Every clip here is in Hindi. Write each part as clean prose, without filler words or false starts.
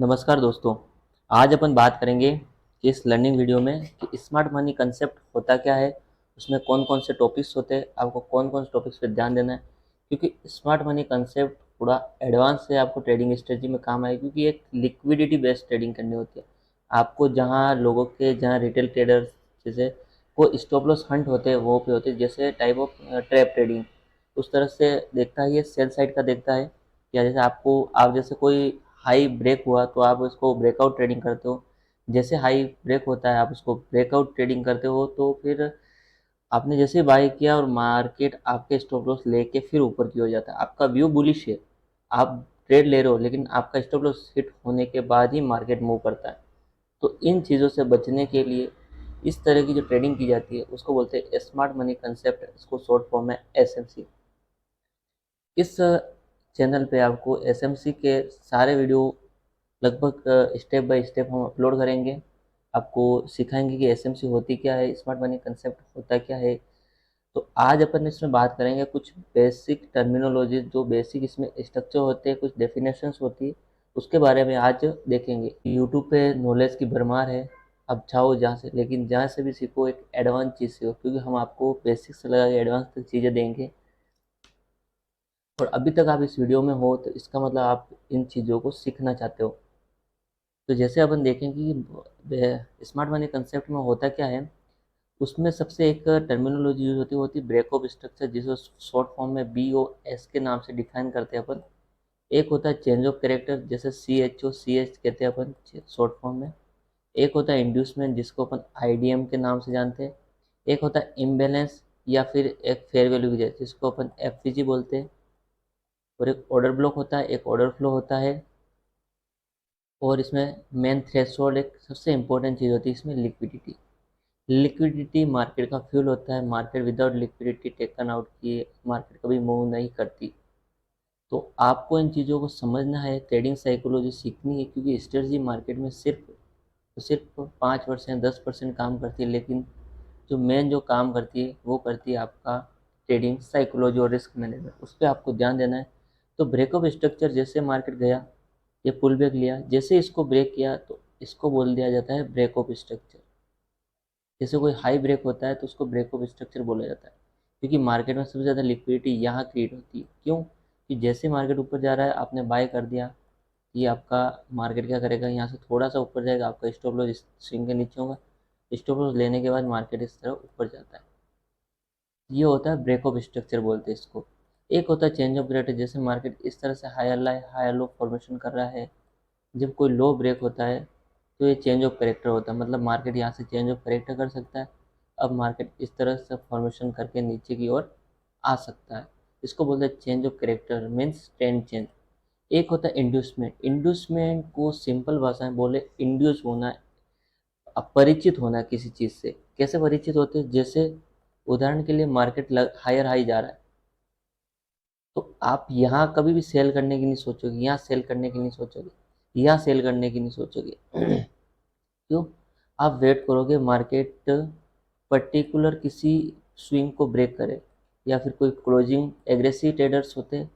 नमस्कार दोस्तों। आज अपन बात करेंगे कि इस लर्निंग वीडियो में कि स्मार्ट मनी कंसेप्ट होता क्या है, उसमें कौन कौन से टॉपिक्स होते हैं, आपको कौन कौन से टॉपिक्स पे ध्यान देना है। क्योंकि स्मार्ट मनी कंसेप्ट थोड़ा एडवांस है, आपको ट्रेडिंग स्ट्रेटजी में काम आए, क्योंकि एक लिक्विडिटी बेस्ड ट्रेडिंग करनी होती है। आपको जहाँ रिटेल ट्रेडर्स जैसे को स्टॉप लॉस हंट होते हैं वो पे होते हैं, जैसे टाइप ऑफ ट्रैप ट्रेडिंग उस तरह से देखता है, ये सेल साइड का देखता है। या जैसे आप जैसे कोई हाई ब्रेक हुआ तो आप उसको ब्रेकआउट ट्रेडिंग करते हो। जैसे हाई ब्रेक होता है आप उसको ब्रेकआउट ट्रेडिंग करते हो, तो फिर आपने जैसे बाय किया और मार्केट आपके स्टॉप लॉस लेके फिर ऊपर की हो जाता है, आपका व्यू बुलिश है, आप ट्रेड ले रहे हो, लेकिन आपका स्टॉप लॉस हिट होने के बाद ही मार्केट मूव करता है। तो इन चीज़ों से बचने के लिए इस तरह की जो ट्रेडिंग की जाती है उसको बोलते हैं स्मार्ट मनी कंसेप्ट, इसको शॉर्ट फॉर्म में एसएमसी। इस चैनल पे आपको एसएमसी के सारे वीडियो लगभग स्टेप बाय स्टेप हम अपलोड करेंगे। आपको सिखाएंगे कि एसएमसी होती क्या है, स्मार्ट मनी कंसेप्ट होता क्या है। तो आज अपन इसमें बात करेंगे कुछ बेसिक टर्मिनोलॉजी, जो बेसिक इसमें स्ट्रक्चर होते हैं, कुछ डेफिनेशंस होती है, उसके बारे में आज देखेंगे। यूट्यूब पे नॉलेज की भरमार है, अब चाहो जहाँ से, लेकिन जहाँ से भी सीखो एक एडवांस चीज़ सीखो, क्योंकि हम आपको बेसिक से लगा के एडवांस तक चीज़ें देंगे। और अभी तक आप इस वीडियो में हो तो इसका मतलब आप इन चीज़ों को सीखना चाहते हो। तो जैसे अपन देखें कि स्मार्ट मनी कंसेप्ट में होता क्या है, उसमें सबसे एक टर्मिनोलॉजी यूज होती है ब्रेक ऑफ स्ट्रक्चर, जिसे शॉर्ट फॉर्म में BOS के नाम से डिफाइन करते हैं अपन। एक होता है चेंज ऑफ कैरेक्टर, जैसे CHO कहते हैं अपन शॉर्ट फॉर्म में। एक होता है इंड्यूसमेंट, जिसको अपन IDM के नाम से जानते हैं। एक होता है इम्बेलेंस या फिर एक फेयर वैल्यू की, जिसको अपन FVG बोलते हैं। और एक ऑर्डर ब्लॉक होता है, एक ऑर्डर फ्लो होता है। और इसमें मेन थ्रेशोल्ड एक सबसे इंपॉर्टेंट चीज़ होती है इसमें, लिक्विडिटी। लिक्विडिटी मार्केट का फ्यूल होता है, market without liquidity taken out किए मार्केट कभी मूव नहीं करती। तो आपको इन चीज़ों को समझना है, ट्रेडिंग साइकोलॉजी सीखनी है, क्योंकि स्ट्रेटजी मार्केट में सिर्फ 5% 10% काम करती है, लेकिन जो मेन जो काम करती है वो करती है आपका ट्रेडिंग साइकोलॉजी और रिस्क मैनेजमेंट, उस पर आपको ध्यान देना है। तो ब्रेकअप स्ट्रक्चर, जैसे मार्केट गया, ये पुल बैक लिया, जैसे इसको ब्रेक किया तो इसको बोल दिया जाता है ब्रेकअप स्ट्रक्चर। जैसे कोई हाई ब्रेक होता है तो उसको ब्रेकअप स्ट्रक्चर बोला जाता है, क्योंकि मार्केट में सबसे ज़्यादा लिक्विडिटी यहाँ क्रिएट होती है। क्यों? कि जैसे मार्केट ऊपर जा रहा है, आपने बाय कर दिया, ये आपका मार्केट क्या करेगा, यहाँ से थोड़ा सा ऊपर जाएगा, आपका स्टॉप लॉस स्विंग के नीचे होगा, स्टॉप लॉस लेने के बाद मार्केट इस तरह ऊपर जाता है। ये होता है ब्रेकअप स्ट्रक्चर बोलते हैं इसको। एक होता है चेंज ऑफ ग्रेटर, जैसे मार्केट इस तरह से हायर लो फॉर्मेशन कर रहा है, जब कोई लो ब्रेक होता है तो ये चेंज ऑफ करेक्टर होता है, मतलब मार्केट यहाँ से चेंज ऑफ करेक्टर कर सकता है। अब मार्केट इस तरह से फॉर्मेशन करके नीचे की ओर आ सकता है, इसको बोलते हैं change of character, means trend change. एक होता है इंड्यूसमेंट। इंड्यूसमेंट को सिंपल भाषा में बोले, इंड्यूस होना, अपरिचित होना किसी चीज़ से। कैसे परिचित होते हैं? जैसे उदाहरण के लिए मार्केट हायर हाई जा रहा है, तो आप यहाँ कभी भी सेल करने की नहीं सोचोगे, यहाँ सेल करने की नहीं सोचोगे, यहाँ सेल करने की नहीं सोचोगे। क्यों? आप वेट करोगे मार्केट पर्टिकुलर किसी स्विंग को ब्रेक करे, या फिर कोई क्लोजिंग एग्रेसिव ट्रेडर्स होते हैं,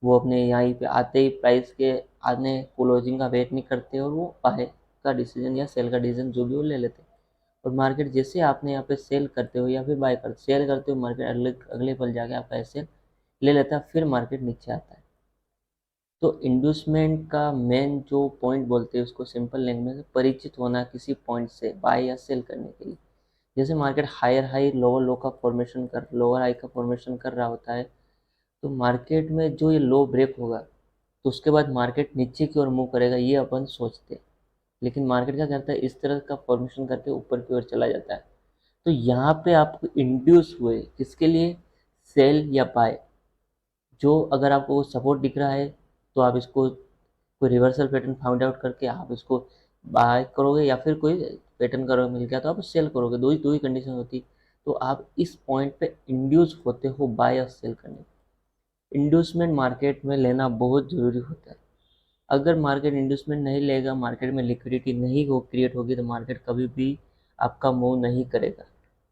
वो अपने यहाँ पे आते ही प्राइस के आने क्लोजिंग का वेट नहीं करते और वो बाय का डिसीजन या सेल का डिसीजन जो भी वो ले लेते हैं। और मार्केट जैसे आपने यहाँ पे सेल करते हो या फिर सेल करते हो, मार्केट अगले अगले पल जाके आपका ऐसे ले लेता है, फिर मार्केट नीचे आता है। तो इंड्यूसमेंट का मेन जो पॉइंट बोलते हैं उसको सिंपल लैंग्वेज में परिचित होना किसी पॉइंट से बाय या सेल करने के लिए। जैसे market higher high lower low का फॉर्मेशन कर लोअर हाई का फॉर्मेशन कर रहा होता है, तो मार्केट में जो ये लो ब्रेक होगा तो उसके बाद मार्केट नीचे की ओर मूव करेगा, ये अपन सोचते हैं। लेकिन मार्केट क्या करता है, इस तरह का फॉर्मेशन करके ऊपर की ओर चला जाता है। तो यहाँ पे आप इंड्यूस हुए किसके लिए, सेल या बाय। जो अगर आपको सपोर्ट दिख रहा है तो आप इसको कोई रिवर्सल पैटर्न फाइंड आउट करके आप इसको बाय करोगे, या फिर कोई पैटर्न करोगे मिल गया तो आप सेल करोगे, दो ही कंडीशन होती। तो आप इस पॉइंट पे इंड्यूस होते हो बाय और सेल करने। इंड्यूसमेंट मार्केट में लेना बहुत ज़रूरी होता है। अगर मार्केट इंड्यूसमेंट नहीं लेगा, मार्केट में लिक्विडिटी नहीं हो क्रिएट होगी, तो मार्केट कभी भी आपका मूव नहीं करेगा।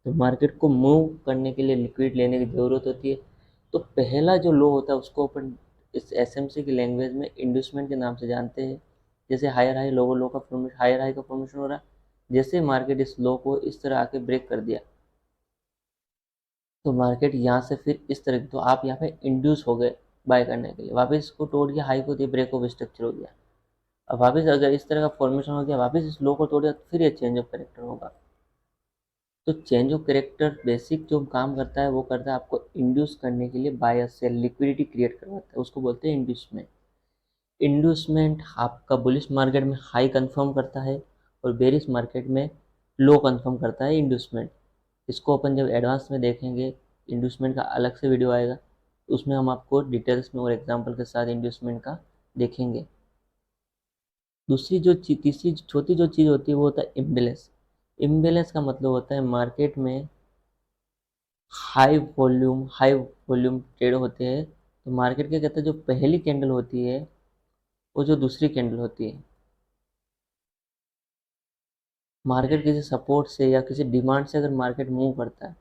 तो मार्केट को मूव करने के लिए लिक्विड लेने की ज़रूरत होती है। तो पहला जो लो होता है उसको अपन इस एसएमसी की लैंग्वेज में इंड्यूसमेंट के नाम से जानते हैं। जैसे हायर हाई लोअर लो का फॉर्मेशन, हायर हाई का फॉर्मेशन हो रहा है, जैसे मार्केट इस लो को इस तरह आके ब्रेक कर दिया तो मार्केट यहाँ से फिर इस तरह, तो आप यहाँ पे इंड्यूस हो गए बाय करने के लिए, वापस इसको तोड़ के हाई को दिए, ब्रेक ऑफ स्ट्रक्चर हो गया। अब वापस अगर इस तरह का फॉर्मेशन हो गया, वापस इस लो को तोड़ दिया, फिर ये चेंज ऑफ करेक्टर होगा। तो चेंज ऑफ करेक्टर बेसिक जो काम करता है वो करता है आपको इंड्यूस करने के लिए बाय सेल लिक्विडिटी क्रिएट करवाता है, उसको बोलते हैं इंड्यूसमेंट। इंड्यूसमेंट आपका बुलिश मार्केट में हाई कंफर्म करता है और बेरिश मार्केट में लो कंफर्म करता है इंड्यूसमेंट। इसको अपन जब एडवांस में देखेंगे, इंड्यूसमेंट का अलग से वीडियो आएगा, उसमें हम आपको डिटेल्स में और एग्जांपल के साथ इंड्यूसमेंट का देखेंगे। दूसरी जो तीसरी चौथी जो चीज़ होती है वो होता है इम्बेलेंस। इम्बेलेंस का मतलब होता है मार्केट में हाई वॉल्यूम ट्रेड होते हैं, तो मार्केट क्या कहता है, जो पहली कैंडल होती है वो जो दूसरी कैंडल होती है, मार्केट किसी सपोर्ट से या किसी डिमांड से अगर मार्केट मूव करता है,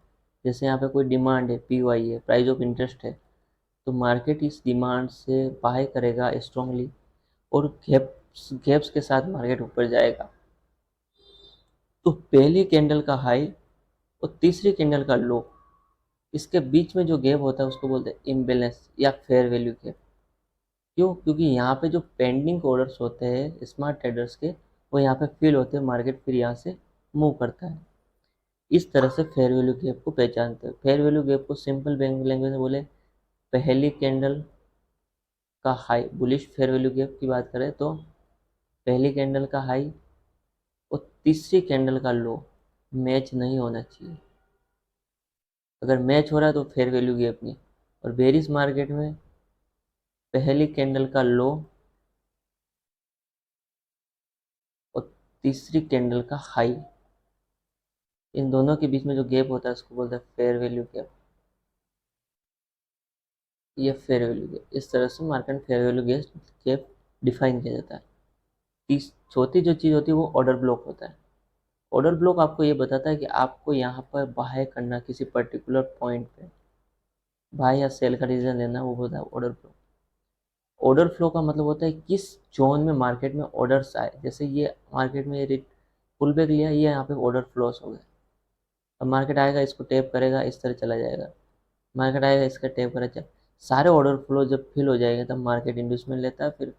जैसे यहाँ पे कोई डिमांड है, PY है, प्राइस ऑफ इंटरेस्ट है, तो मार्केट इस डिमांड से बाय करेगा स्ट्रांगली और गैप्स के साथ मार्केट ऊपर जाएगा। तो पहली कैंडल का हाई और तीसरी कैंडल का लो, इसके बीच में जो गैप होता है उसको बोलते हैं इम्बेलेंस या फेयर वैल्यू गैप। क्यों? क्योंकि यहाँ पे जो पेंडिंग ऑर्डर्स होते हैं स्मार्ट ट्रेडर्स के, वो यहाँ पे फिल होते हैं, मार्केट फिर यहाँ से मूव करता है। इस तरह से फेयर वैल्यू गैप को पहचानते हैं। फेयर वैल्यू गैप को सिंपल बैंक लैंग्वेज में बोले, पहली कैंडल का high, bullish fair value gap की बात करें तो पहली कैंडल का हाई और तीसरी कैंडल का लो मैच नहीं होना चाहिए। अगर मैच हो रहा है तो फेयर वैल्यू गैप नहीं। और बेरिश मार्केट में पहली कैंडल का लो और तीसरी कैंडल का हाई, इन दोनों के बीच में जो गैप होता है उसको बोलते हैं फेयर वैल्यू गैप। ये फेयर वैल्यू गैप, इस तरह से मार्केट में फेयर वैल्यू गैप डिफाइन किया जाता है। चौथी जो चीज़ होती है वो ऑर्डर ब्लॉक होता है। ऑर्डर ब्लॉक आपको ये बताता है कि आपको यहाँ पर बाय करना किसी पर्टिकुलर पॉइंट पे, बाय या सेल का डिसीजन लेना, वो होता है ऑर्डर फ्लो। ऑर्डर फ्लो का मतलब होता है किस जोन में मार्केट में ऑर्डर्स आए, जैसे ये मार्केट में ये पुल बैक लिया, ये यहाँ पे ऑर्डर फ्लोस हो गए। अब मार्केट आएगा, इसको टैप करेगा, इस तरह चला जाएगा, मार्केट आएगा, इसका टैप करेगा, सारे ऑर्डर फ्लो जब फिल हो जाएंगे तब मार्केट इंड्यूसमेंट लेता है, फिर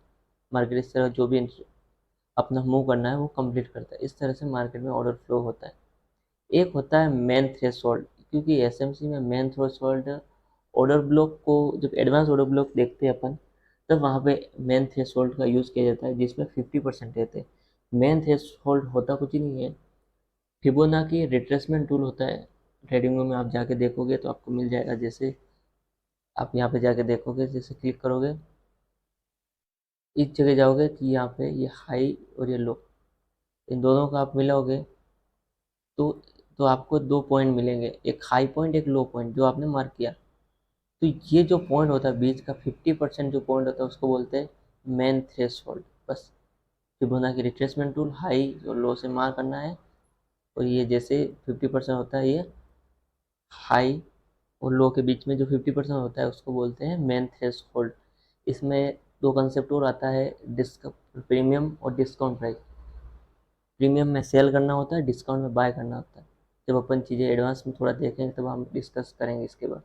मार्केट इस तरह जो भी अपना मूव करना है वो कंप्लीट करता है। इस तरह से मार्केट में ऑर्डर फ्लो होता है। एक होता है मेन थ्रेशोल्ड, क्योंकि एसएमसी में मेन थ्रेशोल्ड ऑर्डर ब्लॉक को, जब एडवांस ऑर्डर ब्लॉक देखते हैं अपन, तब वहाँ पे मेन थ्रेशोल्ड का यूज़ किया जाता है जिसमें 50% रहते हैं। मेन थ्रेशोल्ड होता कुछ ही नहीं है, फिबोनाची रिट्रेसमेंट टूल होता है। ट्रेडिंग में आप जाके देखोगे तो आपको मिल जाएगा, जैसे आप यहाँ पे जाके देखोगे, जैसे क्लिक करोगे इस जगह जाओगे कि यहाँ पे ये हाई और ये लो, इन दोनों का आप मिलाओगे तो आपको दो पॉइंट मिलेंगे, एक हाई पॉइंट, एक लो पॉइंट जो आपने मार्क किया। तो ये जो पॉइंट होता है बीच का 50% जो पॉइंट होता है उसको बोलते हैं मेन थ्रेशोल्ड। बस फिबोनाची रिट्रेसमेंट टूल हाई और लो से मार्क करना है, और ये जैसे 50% होता है, ये हाई और लो के बीच में जो 50% होता है उसको बोलते हैं मेन थ्रेशोल्ड। इसमें दो कंसेप्ट और आता है, प्रीमियम और डिस्काउंट प्राइस। प्रीमियम में सेल करना होता है, डिस्काउंट में बाय करना होता है। जब अपन चीज़ें एडवांस में थोड़ा देखेंगे तब हम डिस्कस करेंगे इसके बाद।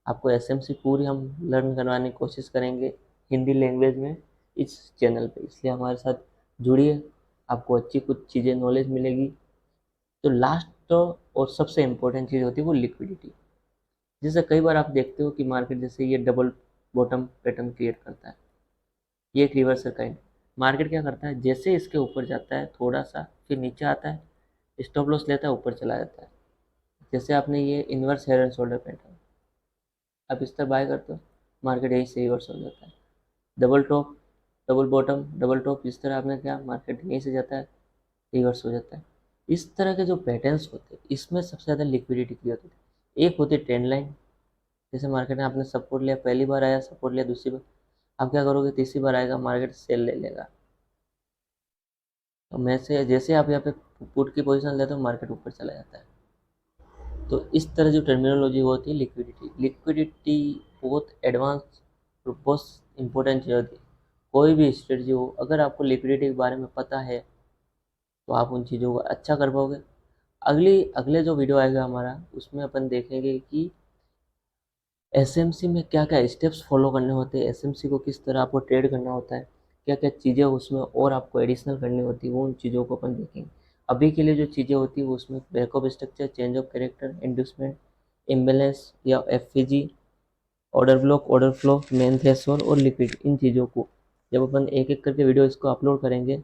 आपको एसएमसी पूरी हम लर्न करवाने की कोशिश करेंगे हिंदी लैंग्वेज में इस चैनल पे, इसलिए हमारे साथ जुड़िए, आपको अच्छी कुछ चीज़ें नॉलेज मिलेगी। तो लास्ट और सबसे इम्पोर्टेंट चीज़ होती है वो लिक्विडिटी। जैसे कई बार आप देखते हो कि मार्केट जैसे ये डबल बॉटम पैटर्न क्रिएट करता है, ये एक रिवर्सल काइंड। मार्केट क्या करता है, जैसे इसके ऊपर जाता है थोड़ा सा, फिर नीचे आता है, स्टॉप लॉस लेता है, ऊपर चला जाता है। जैसे आपने ये inverse head and shoulder pattern, आप इस तरह बाय करते हो, मार्केट यहीं से रिवर्स हो जाता है। Double top, double bottom, double top, इस तरह आपने क्या, मार्केट यहीं से जाता है, रिवर्स हो जाता है। इस तरह के जो पैटर्न्स होते हैं इसमें सबसे ज़्यादा लिक्विडिटी क्रिएट होती है। एक होती है ट्रेंड लाइन, जैसे मार्केट में आपने सपोर्ट लिया, पहली बार आया सपोर्ट लिया, दूसरी बार आप क्या करोगे, तीसरी बार आएगा मार्केट सेल ले लेगा, तो मैं से जैसे आप यहाँ पे पुट की पोजीशन लेते हो मार्केट ऊपर चला जाता है। तो इस तरह जो टर्मिनोलॉजी होती है लिक्विडिटी, लिक्विडिटी बहुत एडवांस और बहुत इंपॉर्टेंट चीज़ होती है। कोई भी स्ट्रेटजी हो, अगर आपको लिक्विडिटी के बारे में पता है तो आप उन चीज़ों को अच्छा कर पाओगे। अगले जो वीडियो आएगा हमारा, उसमें अपन देखेंगे कि एसएमसी में क्या क्या स्टेप्स फॉलो करने होते हैं, एसएमसी को किस तरह आपको ट्रेड करना होता है, क्या क्या चीज़ें उसमें और आपको एडिशनल करनी होती है, वो उन चीज़ों को अपन देखेंगे। अभी के लिए जो चीज़ें होती है वो उसमें backup structure, change of character, inducement, imbalance या FPG, order block, order flow, main threshold और लिक्विड, इन चीज़ों को जब अपन एक एक करके वीडियो इसको अपलोड करेंगे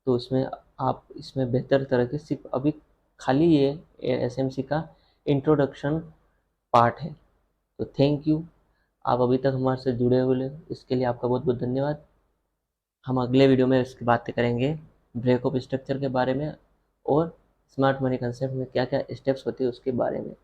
तो उसमें आप इसमें बेहतर तरह के सिर्फ अभी खाली ये एसएमसी का इंट्रोडक्शन पार्ट है। तो थैंक यू, आप अभी तक हमारे से जुड़े हुए, इसके लिए आपका बहुत बहुत धन्यवाद। हम अगले वीडियो में इसकी बातें करेंगे ब्रेकअप स्ट्रक्चर के बारे में और स्मार्ट मनी कंसेप्ट में क्या क्या स्टेप्स होती है उसके बारे में।